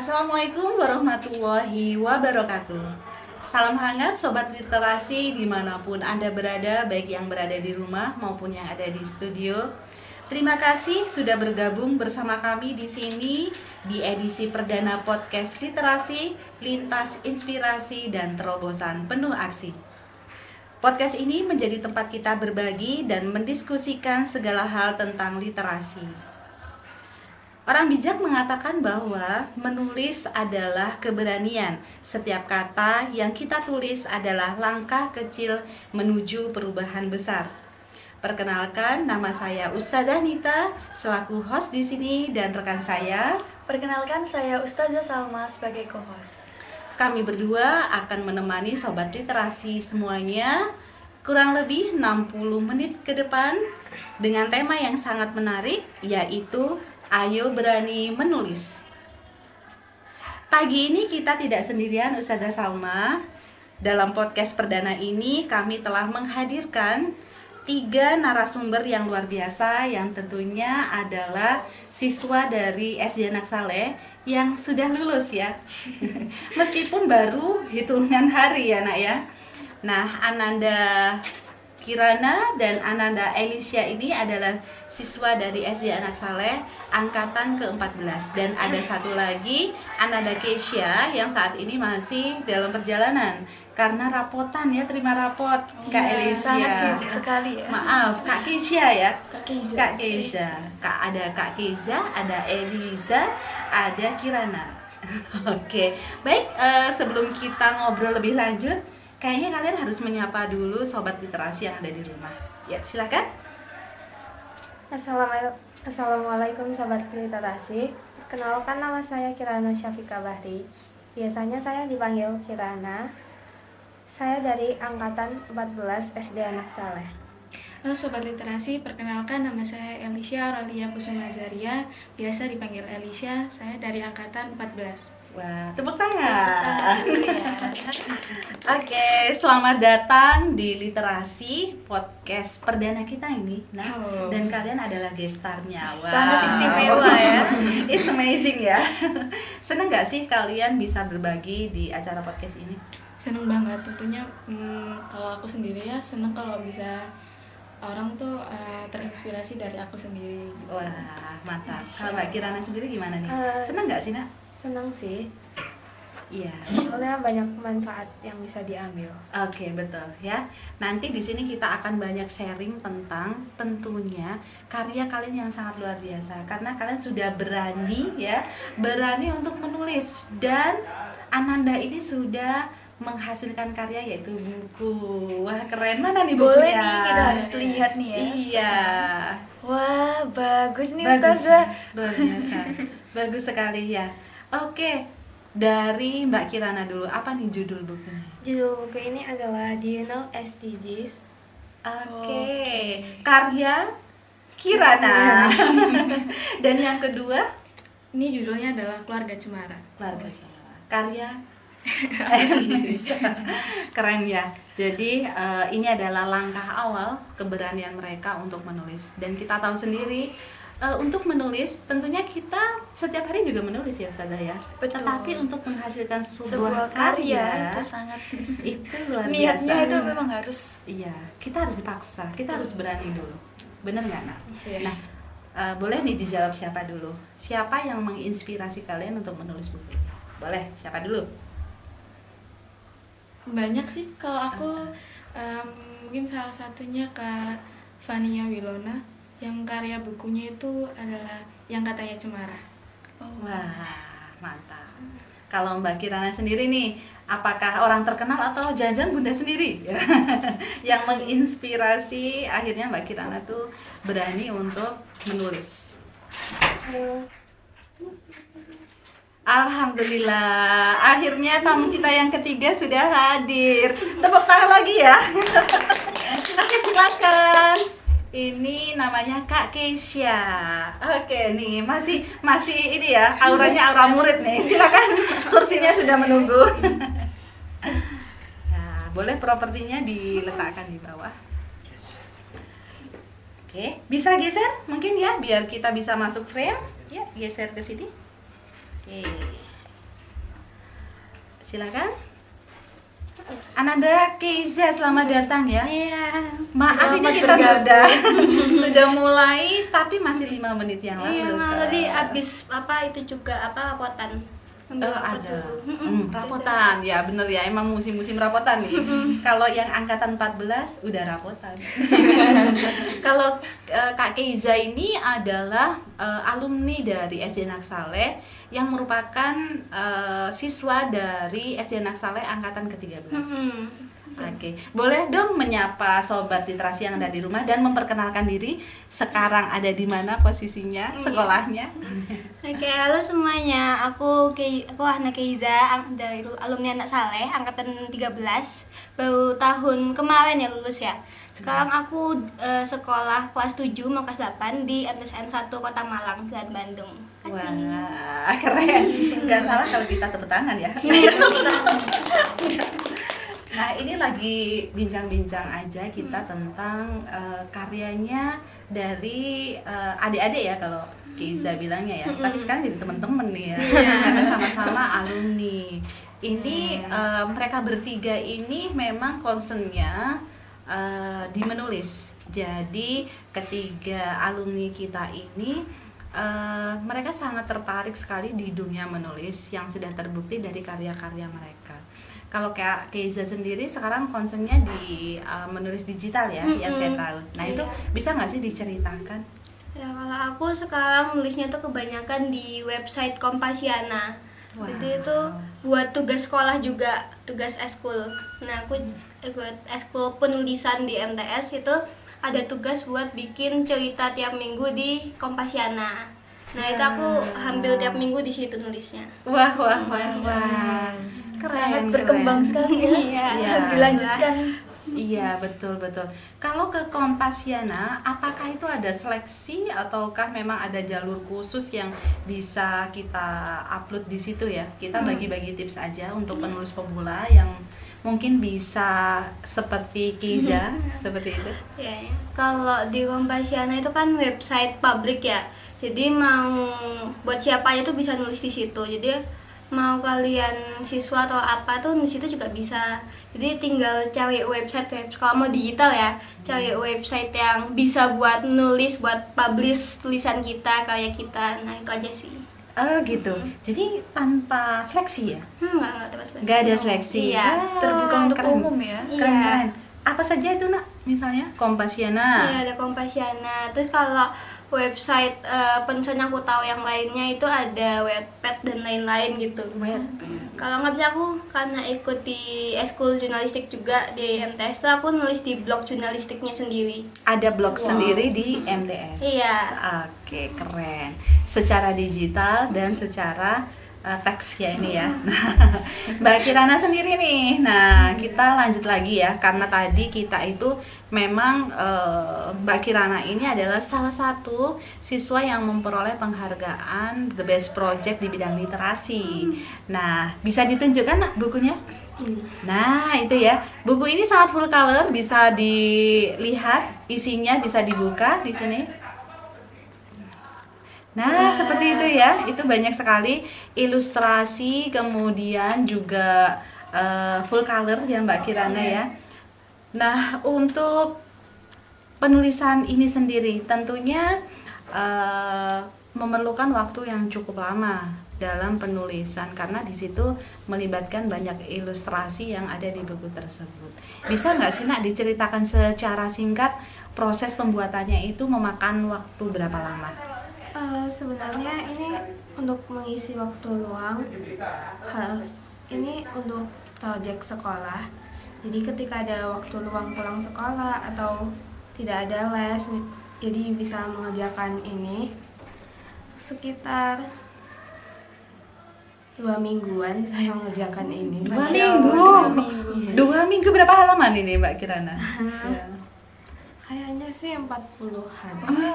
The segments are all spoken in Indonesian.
Assalamualaikum warahmatullahi wabarakatuh. Salam hangat Sobat Literasi dimanapun Anda berada, baik yang berada di rumah maupun yang ada di studio. Terima kasih sudah bergabung bersama kami di sini di edisi perdana podcast Literasi, Lintas Inspirasi dan Terobosan Penuh Aksi. Podcast ini menjadi tempat kita berbagi dan mendiskusikan segala hal tentang literasi. Orang bijak mengatakan bahwa menulis adalah keberanian. Setiap kata yang kita tulis adalah langkah kecil menuju perubahan besar. Perkenalkan, nama saya Ustazah Nita selaku host di sini dan rekan saya. Perkenalkan, saya Ustazah Salma sebagai co-host. Kami berdua akan menemani Sobat Literasi semuanya kurang lebih 60 menit ke depan dengan tema yang sangat menarik, yaitu Ayo Berani Menulis. Pagi ini kita tidak sendirian, Ustazah Salma. Dalam podcast perdana ini kami telah menghadirkan 3 narasumber yang luar biasa, yang tentunya adalah siswa dari SD Anak Saleh yang sudah lulus ya. Meskipun baru hitungan hari ya nak ya. Nah, Ananda Kirana dan Ananda Elisha ini adalah siswa dari SD Anak Saleh angkatan ke-14. Dan ada satu lagi, Ananda Keisha, yang saat ini masih dalam perjalanan karena rapotan ya, terima rapot. Kak Elisha sangat sibuk sekali ya. Maaf, Kak Keisha ya. Kak Keisha. Ada Kak Keisha, ada Elisa, ada Kirana. Oke, baik, sebelum kita ngobrol lebih lanjut, kayaknya kalian harus menyapa dulu Sobat Literasi yang ada di rumah. Ya, silakan. Assalamualaikum Sobat Literasi. Kenalkan, nama saya Kirana Syafika Bahri. Biasanya saya dipanggil Kirana. Saya dari angkatan 14 SD Anak Saleh. Halo Sobat Literasi, perkenalkan nama saya Elisha Aurelia Kusuma Zaria, biasa dipanggil Elisha, saya dari angkatan 14. Wah, tepuk tangan. Oke, selamat datang di Literasi podcast perdana kita ini. Nah, dan kalian adalah gestarnya. Wow. Sangat istimewa ya. It's amazing ya. Seneng gak sih kalian bisa berbagi di acara podcast ini? Seneng banget, tentunya kalau aku sendiri ya seneng kalau bisa orang tuh terinspirasi dari aku sendiri gitu. Wah, mantap. Kalau Mbak Kirana sendiri gimana nih? Seneng gak sih nak? Senang sih. Iya. Soalnya banyak manfaat yang bisa diambil. Oke, betul ya. Nanti di sini kita akan banyak sharing tentang tentunya karya kalian yang sangat luar biasa, karena kalian sudah berani untuk menulis, dan Ananda ini sudah menghasilkan karya yaitu buku. Wah, keren. Mana nih bukunya? Boleh nih, kita harus lihat nih ya. Iya. Wah, bagus nih Bagus, Ustazah. luar biasa. Bagus sekali ya. Oke, dari Mbak Kirana dulu, apa nih judul bukunya? Judul buku ini adalah Do You Know SDGs? Oke, karya Kirana. Dan yang kedua, Ini judulnya adalah Keluarga Cemara. Keluarga Cemara. Karya Elisa. Keren ya. Jadi ini adalah langkah awal keberanian mereka untuk menulis. Dan kita tahu sendiri, untuk menulis tentunya kita setiap hari juga menulis ya Ustazah ya. Betul. Tetapi untuk menghasilkan Sebuah karya itu sangat itu luar niatnya biasa. itu memang harus. Iya, kita harus dipaksa, kita harus berani dulu. Bener nggak nak? Iya. Nah, boleh nih dijawab siapa dulu? Siapa yang menginspirasi kalian untuk menulis buku ini? Boleh, siapa dulu? Banyak sih, kalau aku mungkin salah satunya Kak Fania Wilona, yang karya bukunya itu adalah Yang Katanya Cemara. Wah, mantap. Kalau Mbak Kirana sendiri nih, apakah orang terkenal atau jangan-jangan Bunda sendiri yang menginspirasi akhirnya Mbak Kirana tuh berani untuk menulis? Alhamdulillah, akhirnya tamu kita yang ketiga sudah hadir. Tepuk tangan lagi ya. Oke, silakan. Ini namanya Kak Keisha. Oke nih, masih ini ya, auranya aura murid nih. Silakan, kursinya sudah menunggu. Nah, boleh propertinya diletakkan di bawah. Oke, bisa geser mungkin ya, biar kita bisa masuk frame. Ya, geser ke sini. Oke. Silakan. Ananda Keiza, selamat datang ya. Iya. Maaf ini kita sudah mulai tapi masih 5 menit yang lalu. Iya, Kak. tadi habis itu juga rapotan. Ambil rapot Ada dulu. rapotan ya, bener ya, emang musim-musim rapotan nih. Kalau yang angkatan 14 udah rapotan. Kalau Kak Keiza ini adalah alumni dari SD Naksaleh yang merupakan siswa dari SD Naksaleh angkatan ke-13. Oke, boleh dong menyapa sobat literasi yang ada di rumah dan memperkenalkan diri. Sekarang ada di mana posisinya, sekolahnya? Oke, halo semuanya. Aku Hana Keiza dari alumni Naksaleh angkatan 13. Baru tahun kemarin ya lulus ya. Sekarang aku sekolah kelas 7 mau kelas 8 di MTSN 1 Kota Malang dan Bandung. Wah, keren. Nggak salah kalau kita tepuk tangan ya. Nah, ini lagi bincang-bincang aja kita tentang karyanya dari adik-adik ya kalau Keiza bilangnya ya. Tapi sekarang jadi teman-teman nih ya. Karena sama-sama alumni. Ini mereka bertiga ini memang concernnya di menulis. Jadi ketiga alumni kita ini mereka sangat tertarik sekali di dunia menulis yang sudah terbukti dari karya-karya mereka. Kalau kayak Keiza sendiri sekarang concernnya di menulis digital ya, yang saya tahu. Nah itu bisa nggak sih diceritakan? Ya, kalau aku sekarang nulisnya tuh kebanyakan di website Kompasiana. Wow. Jadi itu buat tugas sekolah juga, tugas eskul. Nah, aku ikut eskul penulisan di MTS itu ada tugas buat bikin cerita tiap minggu di Kompasiana. Nah, itu aku hampir tiap minggu di situ nulisnya. Wah. Keren, Sangat berkembang sekali ya. Iya. Dilanjutkan. Iya, betul. Kalau ke Kompasiana, apakah itu ada seleksi ataukah memang ada jalur khusus yang bisa kita upload di situ ya? Kita bagi-bagi tips aja untuk penulis pemula yang mungkin bisa seperti Keiza, seperti itu. Ya. Kalau di Kompasiana itu kan website publik ya. Jadi mau buat siapa aja tuh bisa nulis di situ. Jadi mau kalian siswa atau apa tuh di situ juga bisa. Jadi tinggal cari website kalau mau digital ya, cari website yang bisa buat nulis, buat publish tulisan kita, karya kita. Nah, itu aja sih. Oh gitu. Jadi tanpa seleksi ya? Enggak ada seleksi. Nggak ada seleksi. Iya. Wah, Terbuka untuk keren. umum ya. Keren. Apa saja itu nak? Misalnya Kompasiana. Iya, ada Kompasiana. Terus kalau website penulisan yang aku tahu yang lainnya itu ada Wattpad dan lain-lain gitu. Kalau nggak bisa aku karena ikut di eskul jurnalistik juga di MTS tuh aku nulis di blog jurnalistiknya sendiri. Ada blog sendiri di MTS. Iya. Oke, keren. Secara digital dan secara teks ya ini ya. Nah, Mbak Kirana sendiri nih. Nah, kita lanjut lagi ya karena tadi kita itu memang Mbak Kirana ini adalah salah satu siswa yang memperoleh penghargaan The Best Project di bidang literasi. Nah, bisa ditunjukkan nak bukunya? Nah, itu ya. Buku ini sangat full color, bisa dilihat isinya, bisa dibuka di sini. Nah, seperti itu ya. Itu banyak sekali ilustrasi, kemudian juga full color ya Mbak Kirana ya. Nah, untuk penulisan ini sendiri tentunya memerlukan waktu yang cukup lama dalam penulisan karena di situ melibatkan banyak ilustrasi yang ada di buku tersebut. Bisa nggak sih nak diceritakan secara singkat proses pembuatannya itu memakan waktu berapa lama? Sebenarnya ini untuk mengisi waktu luang ini untuk proyek sekolah. Jadi ketika ada waktu luang pulang sekolah atau tidak ada les, jadi bisa mengerjakan ini sekitar 2 mingguan saya mengerjakan ini. 2 minggu? 2 minggu berapa halaman ini Mbak Kirana? Kayaknya sih 40-an. 40,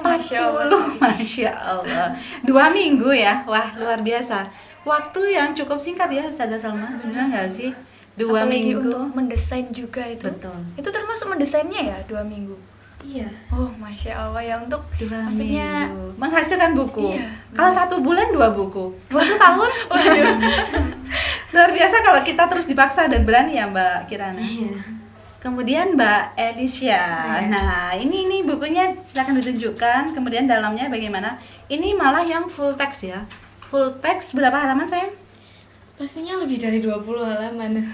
Masya Allah. 2 minggu ya, wah luar biasa. Waktu yang cukup singkat ya Ustazah Salma, benar nggak sih? 2 Apalagi minggu. untuk mendesain juga itu. Betul. Itu termasuk mendesainnya ya 2 minggu. Iya. Oh, Masya Allah ya untuk 2 maksudnya minggu. Menghasilkan buku. Iya. Kalau 1 bulan 2 buku. 1 tahun? waduh. Luar biasa kalau kita terus dipaksa dan berani ya Mbak Kirana. Iya. Kemudian Mbak Elisha. Nah, ini bukunya silakan ditunjukkan. Kemudian dalamnya bagaimana? Ini malah yang full text ya. Full text berapa halaman sayang? Pastinya lebih dari 20 halaman.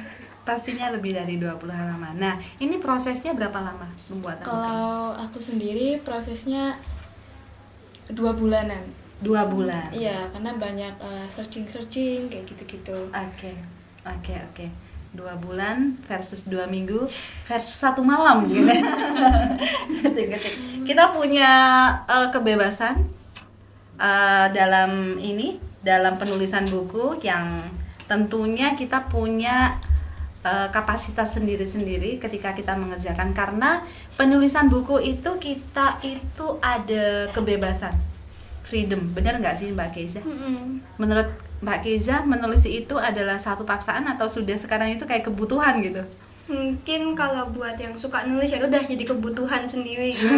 Pastinya lebih dari 20 halaman. Nah, ini prosesnya berapa lama pembuatan buku? Kalau aku sendiri prosesnya 2 bulanan. 2 bulan. Iya, karena banyak searching kayak gitu-gitu. Oke. 2 bulan versus 2 minggu versus 1 malam gitu. Ketik-ketik. Kita punya kebebasan dalam penulisan buku yang tentunya kita punya kapasitas sendiri-sendiri ketika kita mengerjakan, karena penulisan buku itu kita itu ada kebebasan, freedom, benar nggak sih Mbak Keiza? Menurut Mbak Keiza, menulis itu adalah satu paksaan atau sudah sekarang itu kayak kebutuhan gitu? Mungkin kalau buat yang suka nulis ya udah jadi kebutuhan sendiri gitu.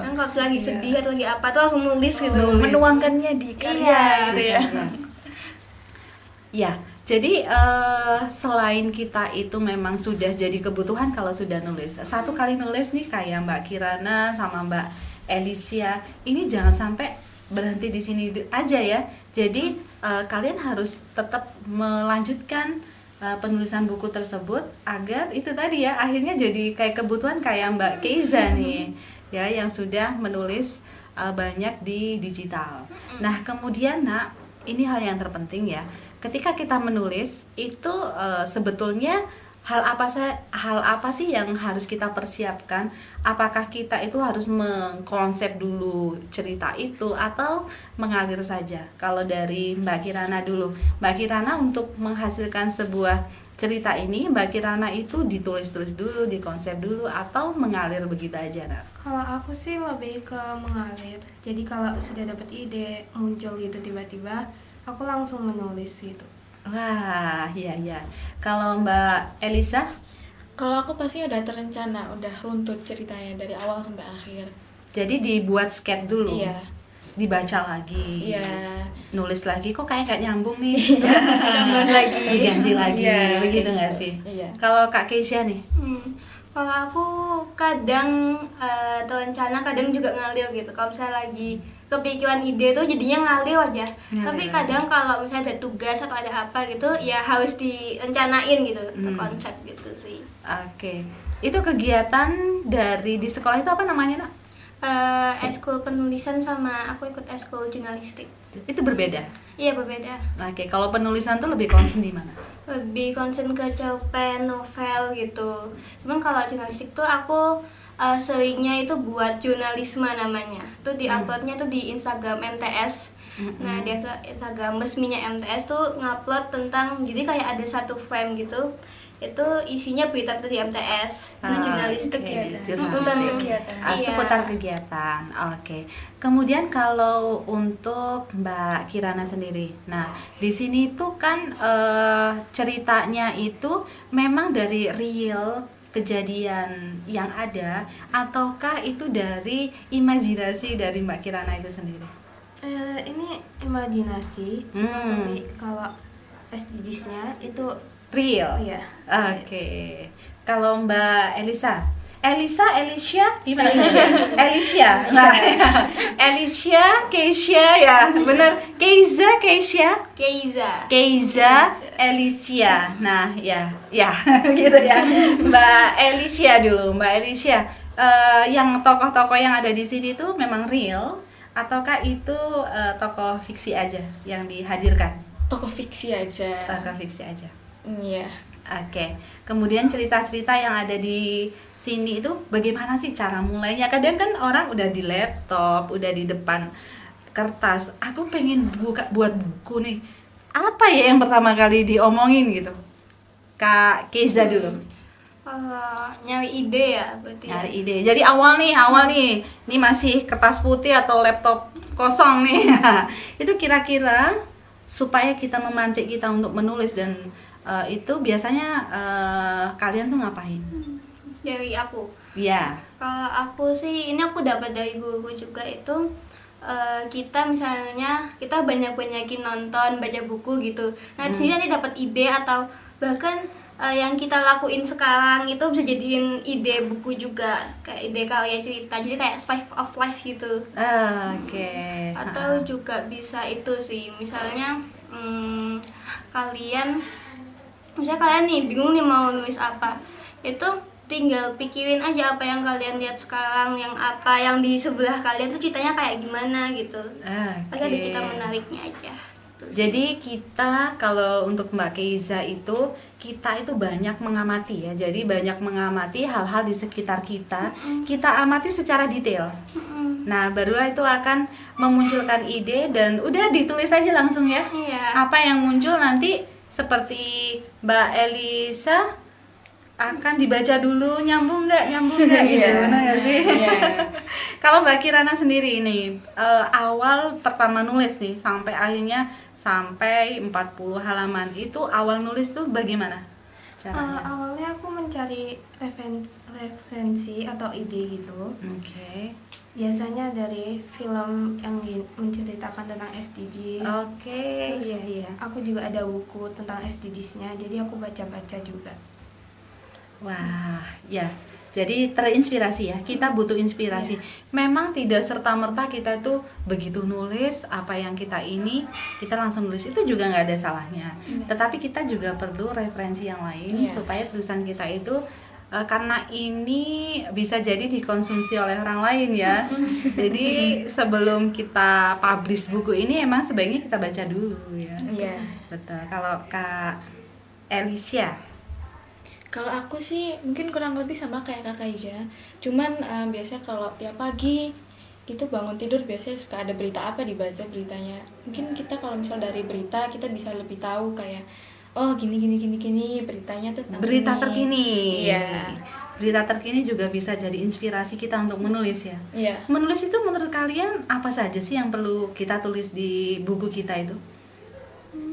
Kan kalau lagi sedih atau lagi apa tuh langsung nulis gitu. Menuangkannya di karya gitu ya. Ya, jadi selain kita itu memang sudah jadi kebutuhan kalau sudah nulis. Satu kali nulis nih kayak Mbak Kirana sama Mbak Elisha, ini jangan sampai berhenti di sini aja ya. Jadi kalian harus tetap melanjutkan penulisan buku tersebut agar itu tadi ya akhirnya jadi kayak kebutuhan kayak Mbak Keiza nih ya, yang sudah menulis banyak di digital. Nah, kemudian Nak, ini hal yang terpenting ya. Ketika kita menulis itu sebetulnya hal apa sih yang harus kita persiapkan? Apakah kita itu harus mengkonsep dulu cerita itu atau mengalir saja? Kalau dari Mbak Kirana dulu, Mbak Kirana untuk menghasilkan sebuah cerita ini, Mbak Kirana itu ditulis-tulis dulu, dikonsep dulu, atau mengalir begitu aja, Nak? Kalau aku sih lebih ke mengalir. Jadi kalau sudah dapat ide muncul gitu tiba-tiba, aku langsung menulis gitu. Wah, iya. Kalau Mbak Elisha? Kalau aku pasti udah terencana, udah runtut ceritanya dari awal sampai akhir. Jadi dibuat sketch dulu? Iya. Dibaca lagi? Iya. Nulis lagi, kok kayak gak nyambung nih? Tambah lagi. Diganti lagi, Iya, begitu kayak nggak gitu. sih? Iya. Kalau Kak Keisha nih? Kalau aku kadang terencana, kadang juga ngalir gitu. Kalau misalnya lagi kepikiran ide tuh jadinya ngalir aja. Tapi kadang kalau misalnya ada tugas atau ada apa gitu, ya harus direncanain gitu, konsep gitu sih. Oke. Itu kegiatan dari di sekolah itu apa namanya, Nak? Eskul penulisan sama aku ikut eskul jurnalistik. Itu berbeda? Iya, berbeda. Oke, kalau penulisan tuh lebih concern di mana? Lebih concern ke cerpen, novel gitu. Cuman kalau jurnalistik tuh aku seringnya itu buat jurnalisme namanya. Tuh di-uploadnya tuh di Instagram MTS. Nah, di Instagram resminya MTS tuh ngupload tentang, jadi kayak ada satu frame gitu. Itu isinya berita dari MTS. Nah, jurnalistik okay. gitu. Seputar kegiatan. Seputar kegiatan. Oke. Kemudian kalau untuk Mbak Kirana sendiri. Nah, di sini tuh kan ceritanya itu memang dari real kejadian yang ada ataukah itu dari imajinasi dari Mbak Kirana itu sendiri? Ini imajinasi, cuma tapi kalau SDGs-nya itu real. Iya. Oke. Kalau Mbak Elisha, gimana saja? Elisha. Nah, Elisha, Keisha ya, benar. Keiza, Elisha. Nah, ya, gitu ya. Mbak Elisha dulu, Mbak Elisha. Yang tokoh-tokoh yang ada di sini tuh memang real ataukah itu tokoh fiksi aja yang dihadirkan? Tokoh fiksi aja. Tokoh fiksi aja. Iya. Oke. Kemudian cerita-cerita yang ada di sini itu bagaimana sih cara mulainya? Kadang kan orang udah di laptop, udah di depan kertas. Aku pengen buat buku nih. Apa ya yang pertama kali diomongin gitu? Kak Keiza dulu. Nyari ide ya berarti. Nyari ide. Jadi awal nih. Ini masih kertas putih atau laptop kosong nih. Itu kira-kira supaya kita memantik kita untuk menulis dan itu biasanya kalian tuh ngapain? Dari aku. Iya. Kalau aku sih, ini aku dapat dari guru juga itu kita misalnya kita banyakin nonton, baca buku gitu. Nah di sini nanti dapat ide atau bahkan yang kita lakuin sekarang itu bisa jadiin ide buku juga, kayak ide karya cerita, jadi kayak slice of life gitu. Oke. Atau juga bisa itu sih, misalnya kalian nih bingung nih mau nulis apa, itu tinggal pikirin aja apa yang kalian lihat sekarang, yang di sebelah kalian tuh ceritanya kayak gimana gitu. Pasti ada cerita menariknya aja. Jadi kita kalau untuk Mbak Keiza itu kita itu banyak mengamati ya. Jadi banyak mengamati hal-hal di sekitar kita. Kita amati secara detail. Nah, barulah itu akan memunculkan ide dan udah ditulis aja langsung ya. Iya. Apa yang muncul nanti seperti Mbak Elisa akan dibaca dulu, nyambung nggak gitu, benar nggak sih? Kalau Mbak Kirana sendiri ini awal pertama nulis nih sampai akhirnya sampai 40 halaman itu awal nulis tuh bagaimana caranya? Awalnya aku mencari referensi atau ide gitu. Oke. Biasanya dari film yang menceritakan tentang SDGs. Oke. Terus Iya. aku juga ada buku tentang SDGs-nya, jadi aku baca-baca juga. Wah, ya. Jadi terinspirasi ya. Kita butuh inspirasi. Memang tidak serta-merta kita tuh begitu nulis apa yang kita langsung nulis, itu juga nggak ada salahnya. Tetapi kita juga perlu referensi yang lain supaya tulisan kita itu karena ini bisa jadi dikonsumsi oleh orang lain ya. Jadi sebelum kita publish buku ini emang sebaiknya kita baca dulu ya. Betul. Kalau Kak Elisa, kalau aku sih mungkin kurang lebih sama kayak Kak Keiza. Cuman biasanya kalau tiap pagi itu bangun tidur biasanya suka ada berita apa dibaca beritanya. Mungkin kita kalau misal dari berita kita bisa lebih tahu kayak oh gini beritanya tuh berita terkini. Iya. Berita terkini juga bisa jadi inspirasi kita untuk menulis ya. Iya. Menulis itu menurut kalian apa saja sih yang perlu kita tulis di buku kita itu?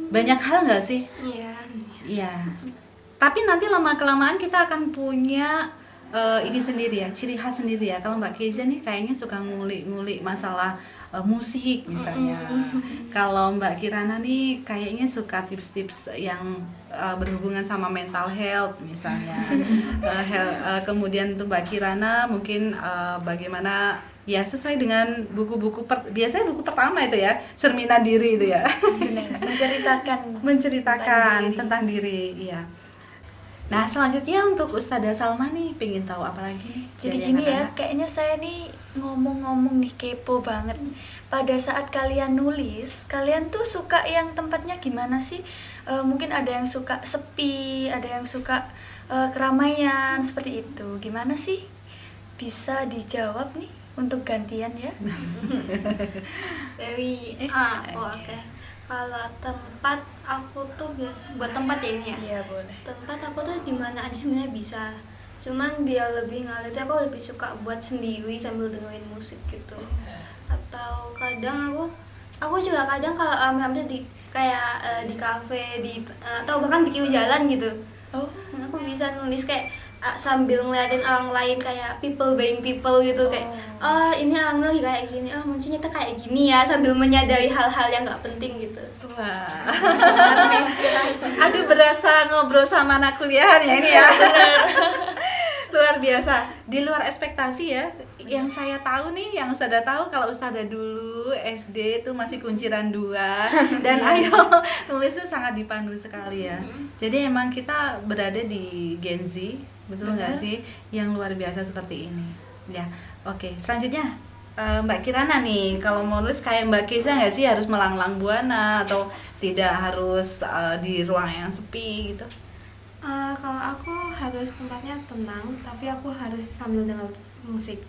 Banyak hal nggak sih? Iya. Tapi nanti lama-kelamaan kita akan punya ini sendiri ya, ciri khas sendiri ya. Kalau Mbak Keiza nih kayaknya suka ngulik-ngulik masalah musik misalnya. Kalau Mbak Kirana nih kayaknya suka tips-tips yang berhubungan sama mental health misalnya. Kemudian untuk Mbak Kirana mungkin bagaimana ya sesuai dengan buku-buku biasanya buku pertama itu ya, Cerminan Diri itu ya. menceritakan tentang diri, iya. Nah selanjutnya untuk Ustazah Salma nih pengen tahu apa lagi nih? Jadi gini ya, kayaknya saya nih ngomong-ngomong nih kepo banget. Pada saat kalian nulis, kalian tuh suka yang tempatnya gimana sih? Mungkin ada yang suka sepi, ada yang suka keramaian seperti itu. Gimana sih? Bisa dijawab nih untuk gantian ya? Oke. Kalau tempat aku tuh biasa buat tempat ya ini ya. Iya boleh. Tempat aku tuh di mana aja sebenarnya bisa. Cuman biar lebih ngalir aku lebih suka buat sendiri sambil dengerin musik gitu. Atau kadang aku juga kadang kalau ambil di kayak di kafe atau bahkan di pinggir jalan gitu. Aku bisa nulis kayak sambil ngeliatin orang lain kayak people buying people gitu kayak ini orang lagi kayak gini, maksudnya tuh kayak gini ya, sambil menyadari hal-hal yang nggak penting gitu. Wah. Aduh berasa ngobrol sama anak kuliahan ya ini ya. Luar biasa, di luar ekspektasi ya. Yang saya tahu nih, yang Ustazah tahu kalau Ustazah dulu SD itu masih kunciran 2 dan ayo nulis itu sangat dipandu sekali ya. Jadi emang kita berada di Gen Z, betul nggak sih, yang luar biasa seperti ini ya. Oke, selanjutnya Mbak Kirana nih, kalau mau nulis kayak Mbak Keiza nggak sih, harus melanglang buana atau tidak harus di ruang yang sepi gitu? Kalau aku harus tempatnya tenang, tapi aku harus sambil dengar musik.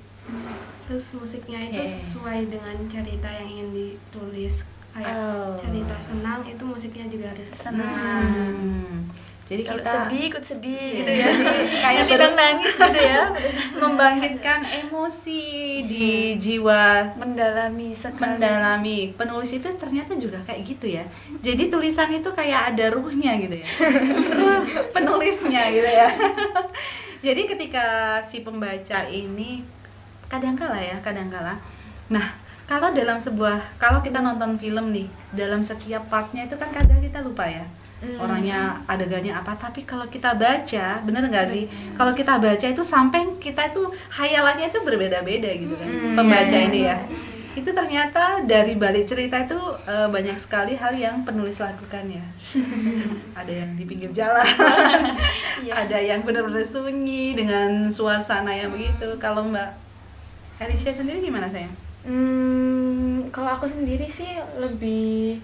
Terus musiknya itu sesuai dengan cerita yang ingin ditulis. Kayak cerita senang itu musiknya juga harus senang. Jadi kalau kita sedih ikut sedih gitu ya. Kayak kita nangis gitu ya. Membangkitkan emosi di jiwa, mendalami sekali. Mendalami. Penulis itu ternyata juga kayak gitu ya. Jadi tulisan itu kayak ada ruhnya gitu ya. Ruh penulisnya gitu ya. Jadi ketika si pembaca ini kadangkala. Nah, kalau kita nonton film nih, dalam setiap partnya itu kan kadang kita lupa ya orangnya, adegannya apa. Tapi kalau kita baca, bener nggak sih? Kalau kita baca itu sampai kita itu hayalannya itu berbeda-beda gitu kan, pembaca ini ya. Itu ternyata dari balik cerita itu banyak sekali hal yang penulis lakukan ya. Ada yang di pinggir jalan, ada yang benar-benar sunyi dengan suasana yang begitu. Kalau Mbak Alicia sendiri gimana sayang? Kalau aku sendiri sih lebih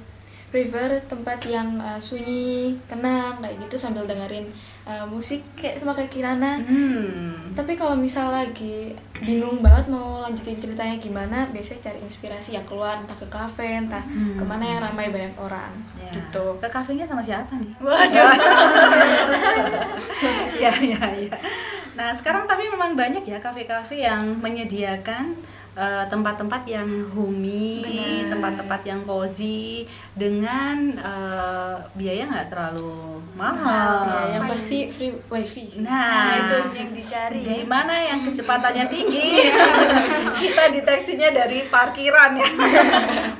prefer tempat yang sunyi, tenang kayak gitu sambil dengerin musik kayak sama kayak Kirana. Tapi kalau misal lagi bingung banget mau lanjutin ceritanya gimana, biasanya cari inspirasi yang keluar, entah ke kafe, entah kemana yang ramai banyak orang gitu. Ke kafenya sama siapa nih? Waduh. Ya. Nah sekarang tapi memang banyak ya kafe-kafe yang menyediakan tempat-tempat yang homey, tempat-tempat yang cozy dengan biaya nggak terlalu mahal. Ya, yang pasti free wifi sih. Nah, itu yang dicari ya. di mana yang kecepatannya tinggi, kita deteksinya dari parkiran ya.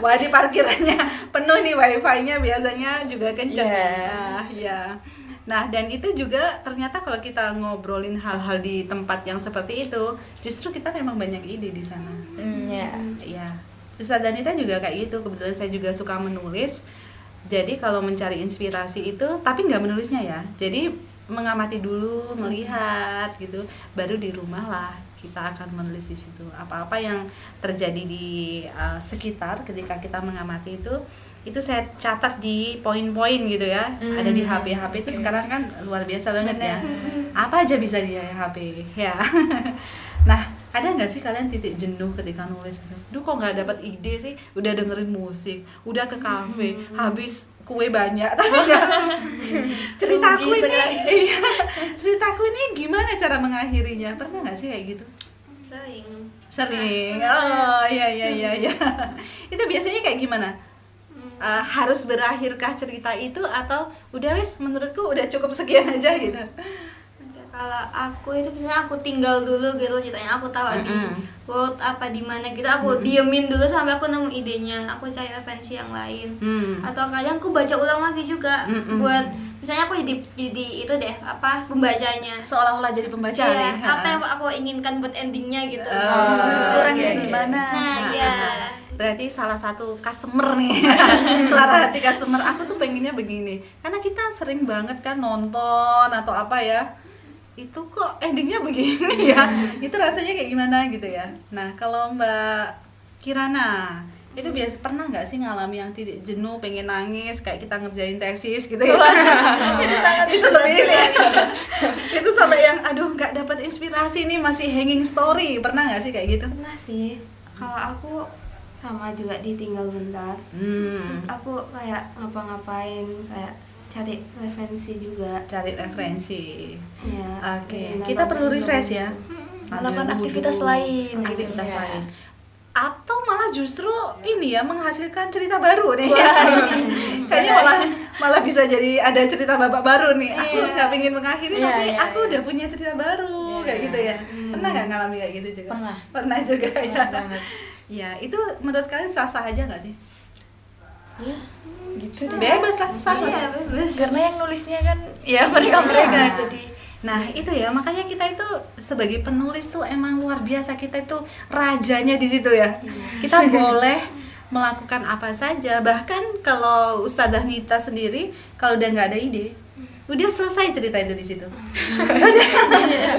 Wah di parkirannya penuh nih wifi-nya, biasanya juga kenceng. Ya. Nah dan itu juga ternyata kalau kita ngobrolin hal-hal di tempat yang seperti itu, justru kita memang banyak ide di sana. Ya. Ustaz Danita juga kayak gitu. Kebetulan saya juga suka menulis. Jadi kalau mencari inspirasi itu, tapi nggak menulisnya ya. Jadi mengamati dulu, melihat gitu, baru di rumah lah kita akan menulis di situ. Apa-apa yang terjadi di sekitar ketika kita mengamati itu saya catat di poin-poin gitu ya. Ada di HP itu sekarang kan luar biasa banget ya. Apa aja bisa di HP ya. Nah, ada nggak sih kalian titik jenuh ketika nulis gitu? Duh kok nggak dapat ide sih? Udah dengerin musik, udah ke kafe, habis kue banyak, tapi nggak ceritaku ini gimana cara mengakhirinya? Pernah nggak sih kayak gitu? Sering. Oh iya. Itu biasanya kayak gimana? Harus berakhirkah cerita itu atau udah wis menurutku udah cukup sekian aja gitu? Kalau aku itu biasanya aku tinggal dulu gitu ceritanya, aku tahu di quote apa di mana gitu, aku diemin dulu sampai aku nemu idenya, aku cari referensi yang lain. Atau kadang aku baca ulang lagi juga buat misalnya aku jadi itu deh apa pembacanya, seolah-olah jadi pembaca ya, nih. apa yang aku inginkan buat endingnya gitu. Kurangnya gimana? Nah ya berarti salah satu customer nih suara hati customer, aku tuh pengennya begini, karena kita sering banget kan nonton atau apa ya, itu kok endingnya begini ya, itu rasanya kayak gimana gitu ya. Nah kalau Mbak Kirana itu biasa pernah nggak sih ngalami yang titik jenuh, pengen nangis kayak kita ngerjain tesis gitu ya? Itu lebih ini ya. Itu sampai yang aduh nggak dapat inspirasi nih, masih hanging story, pernah nggak sih kayak gitu? Pernah sih. Kalau aku sama juga ditinggal bentar. Terus aku kayak ngapa-ngapain, kayak cari referensi juga. Iya. Oke. Kita perlu refresh ya. Melakukan aktivitas lain. Aktivitas lain. Atau malah justru ini ya menghasilkan cerita baru nih. Kayaknya malah bisa jadi ada cerita babak baru nih. Aku nggak pengen mengakhiri tapi aku udah punya cerita baru kayak gitu ya. Pernah nggak ngalami kayak gitu juga? Pernah juga ya. Ya itu menurut kalian sah-sah aja nggak sih? Ya gitu deh. Bebas lah, sah. Karena yang nulisnya kan ya mereka jadi. Nah itu ya, makanya kita itu sebagai penulis tuh emang luar biasa, kita itu rajanya di situ ya. Kita boleh melakukan apa saja, bahkan kalau Ustadzah Nita sendiri kalau udah nggak ada ide, udah selesai cerita itu di situ.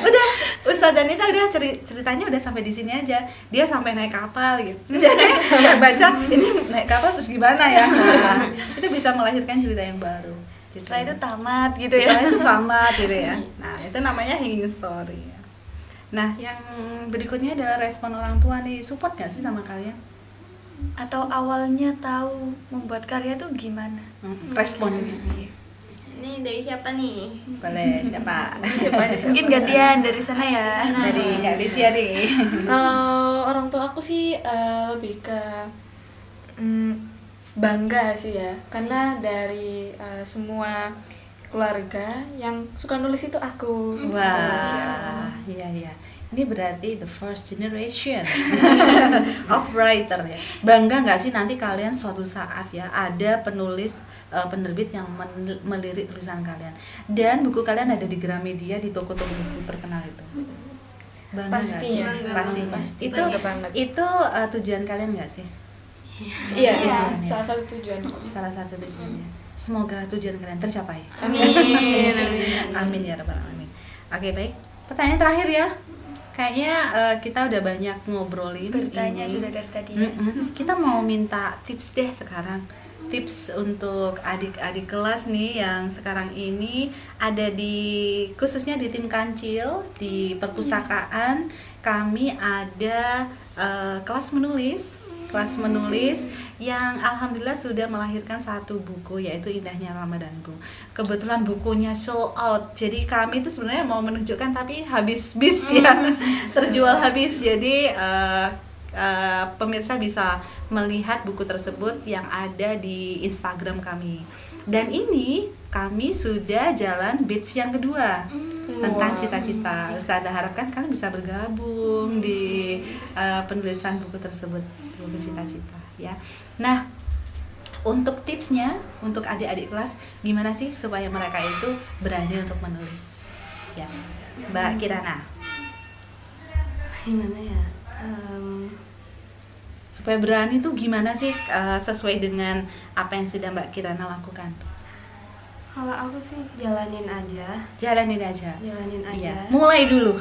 udah Ustadzah Nita udah ceritanya udah sampai di sini aja, dia sampai naik kapal gitu. Jadi baca ini naik kapal terus gimana ya, nah, itu bisa melahirkan cerita yang baru. Setelah itu tamat gitu ya. Setelah itu tamat gitu ya. Nah, itu namanya hanging story. Nah, yang berikutnya adalah respon orang tua nih. Support gak sih sama kalian? Atau awalnya tahu membuat karya tuh gimana? Responnya. ini dari siapa nih? Boleh, siapa? Mungkin gantian dari sana ya. Dari Kak Desia nih. Kalau orang tua aku sih lebih ke bangga sih ya, karena dari semua keluarga, yang suka nulis itu aku. Wah, iya. Ini berarti the first generation of writer ya. Bangga nggak sih nanti kalian suatu saat ya ada penulis penerbit yang melirik tulisan kalian dan buku kalian ada di Gramedia, di toko-toko buku terkenal itu. Bangga nggak sih? Pastinya. Pasti. Itu Bangga banget. tujuan kalian nggak sih? Iya, Tujuannya. salah satu tujuan. Salah satu tujuannya. Semoga tujuan kalian tercapai. Amin. Amin ya rabbal alamin. Oke, baik. Pertanyaan terakhir ya. Kayaknya kita udah banyak ngobrolin. Bertanya ini. sudah dari tadi ya. Kita mau minta tips deh sekarang. Tips untuk adik-adik kelas nih yang sekarang ini ada khususnya di tim Kancil di perpustakaan. Kami ada kelas menulis yang alhamdulillah sudah melahirkan satu buku, yaitu Indahnya Ramadanku. Kebetulan bukunya sold out, jadi kami itu sebenarnya mau menunjukkan tapi habis bis ya, terjual habis. Jadi pemirsa bisa melihat buku tersebut yang ada di Instagram kami. Dan ini kami sudah jalan batch yang kedua tentang cita-cita. Ustazah harapkan kalian bisa bergabung di penulisan buku tersebut, buku cita-cita ya. Nah, untuk tipsnya untuk adik-adik kelas gimana sih supaya mereka itu berani untuk menulis? Ya, Mbak Kirana. Gimana ya? Supaya berani tuh gimana sih sesuai dengan apa yang sudah Mbak Kirana lakukan? Kalau aku sih jalanin aja. Iya. Mulai dulu.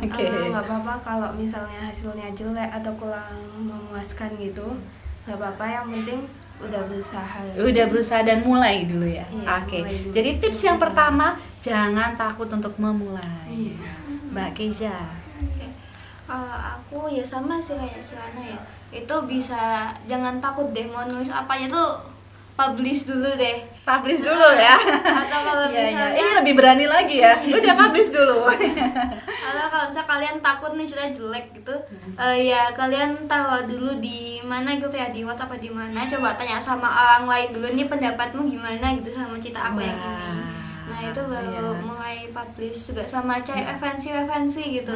Oke. Nggak apa-apa kalau misalnya hasilnya jelek atau kurang memuaskan gitu, nggak apa-apa, yang penting udah berusaha Dan mulai dulu ya. Iya, Oke. mulai dulu. Jadi tips yang pertama, jangan takut untuk memulai. Iya. Mbak Keiza. Kalau aku ya sama sih kayak Kirana ya. Itu bisa, jangan takut deh mau nulis apanya tuh publish dulu deh. Publish dulu ya. Atau kalau Iya, iya. misalnya Ini lebih berani lagi ya. Udah publish dulu. atau kalau misalnya kalian takut nih sudah jelek gitu, ya kalian tahu dulu di mana gitu ya, di WhatsApp apa di mana, coba tanya sama orang lain dulu, nih pendapatmu gimana gitu sama cerita aku yang ini. Nah itu baru iya. mulai publish juga, sama cari referensi gitu.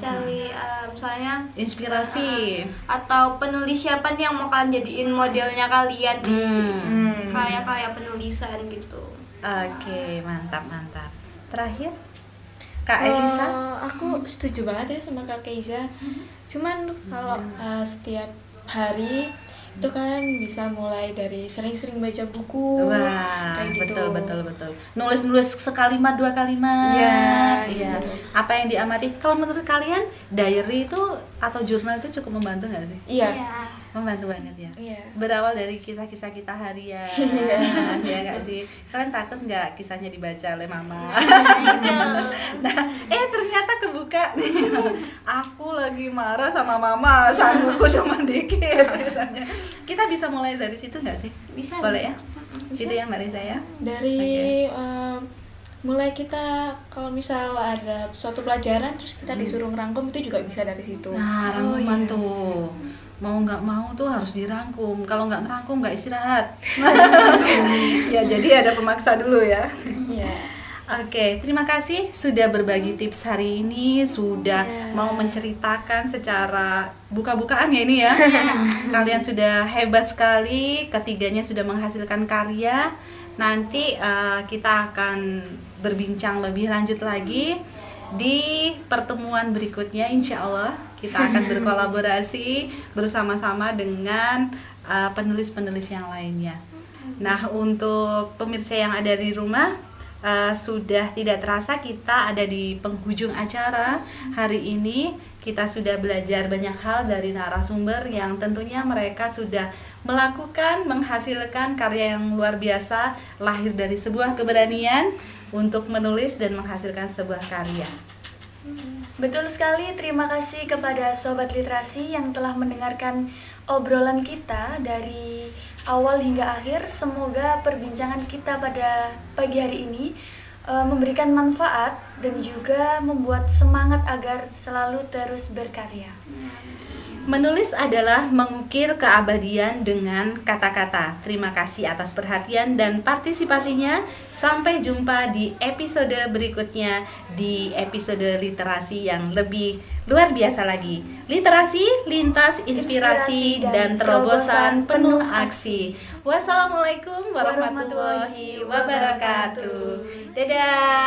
Cari misalnya Inspirasi. atau penulis siapa nih yang mau kalian jadiin modelnya kalian di karya-karya penulisan gitu. Oke, mantap. Terakhir, Kak Elisa. Aku setuju banget ya sama Kak Keiza. Cuman kalau setiap hari itu kan bisa mulai dari sering-sering baca buku. Wah, kayak gitu. betul. Nulis sekalimat, dua kalimat. Iya. Gitu. Apa yang diamati? Kalau menurut kalian, diary itu atau jurnal itu cukup membantu nggak sih? Iya. Membantu banget ya. Iya. Berawal dari kisah-kisah kita harian. Ya nggak sih? Kalian takut nggak kisahnya dibaca oleh mama? Nah, ternyata kebuka nih. Aku lagi marah sama mama, saat buku cuma dikit. Misalnya. Kita bisa mulai dari situ nggak sih? Bisa. Boleh ya? Bisa. Itu yang Mbak Risa ya? Dari mulai kita kalau misal ada suatu pelajaran terus kita disuruh ngerangkum, itu juga bisa dari situ. Nah, rangkuman tuh mau nggak mau tuh harus dirangkum. Kalau nggak ngerangkum nggak istirahat. Ya, jadi ada pemaksa dulu ya. Iya. Oke, terima kasih sudah berbagi tips hari ini, sudah mau menceritakan secara buka-bukaan ya ini ya. Kalian sudah hebat sekali, ketiganya sudah menghasilkan karya. Nanti kita akan berbincang lebih lanjut lagi di pertemuan berikutnya, insya Allah kita akan berkolaborasi bersama-sama dengan penulis-penulis yang lainnya. Nah, untuk pemirsa yang ada di rumah, sudah tidak terasa kita ada di penghujung acara hari ini. Kita sudah belajar banyak hal dari narasumber yang tentunya mereka sudah menghasilkan karya yang luar biasa, lahir dari sebuah keberanian untuk menulis dan menghasilkan sebuah karya. Betul sekali, terima kasih kepada Sobat Literasi yang telah mendengarkan obrolan kita dari awal hingga akhir. Semoga perbincangan kita pada pagi hari ini memberikan manfaat dan juga membuat semangat agar selalu terus berkarya. Menulis adalah mengukir keabadian dengan kata-kata. Terima kasih atas perhatian dan partisipasinya. Sampai jumpa di episode berikutnya, di episode literasi yang lebih luar biasa lagi. Literasi, lintas inspirasi dan terobosan penuh aksi. Wassalamualaikum warahmatullahi wabarakatuh. Dadah.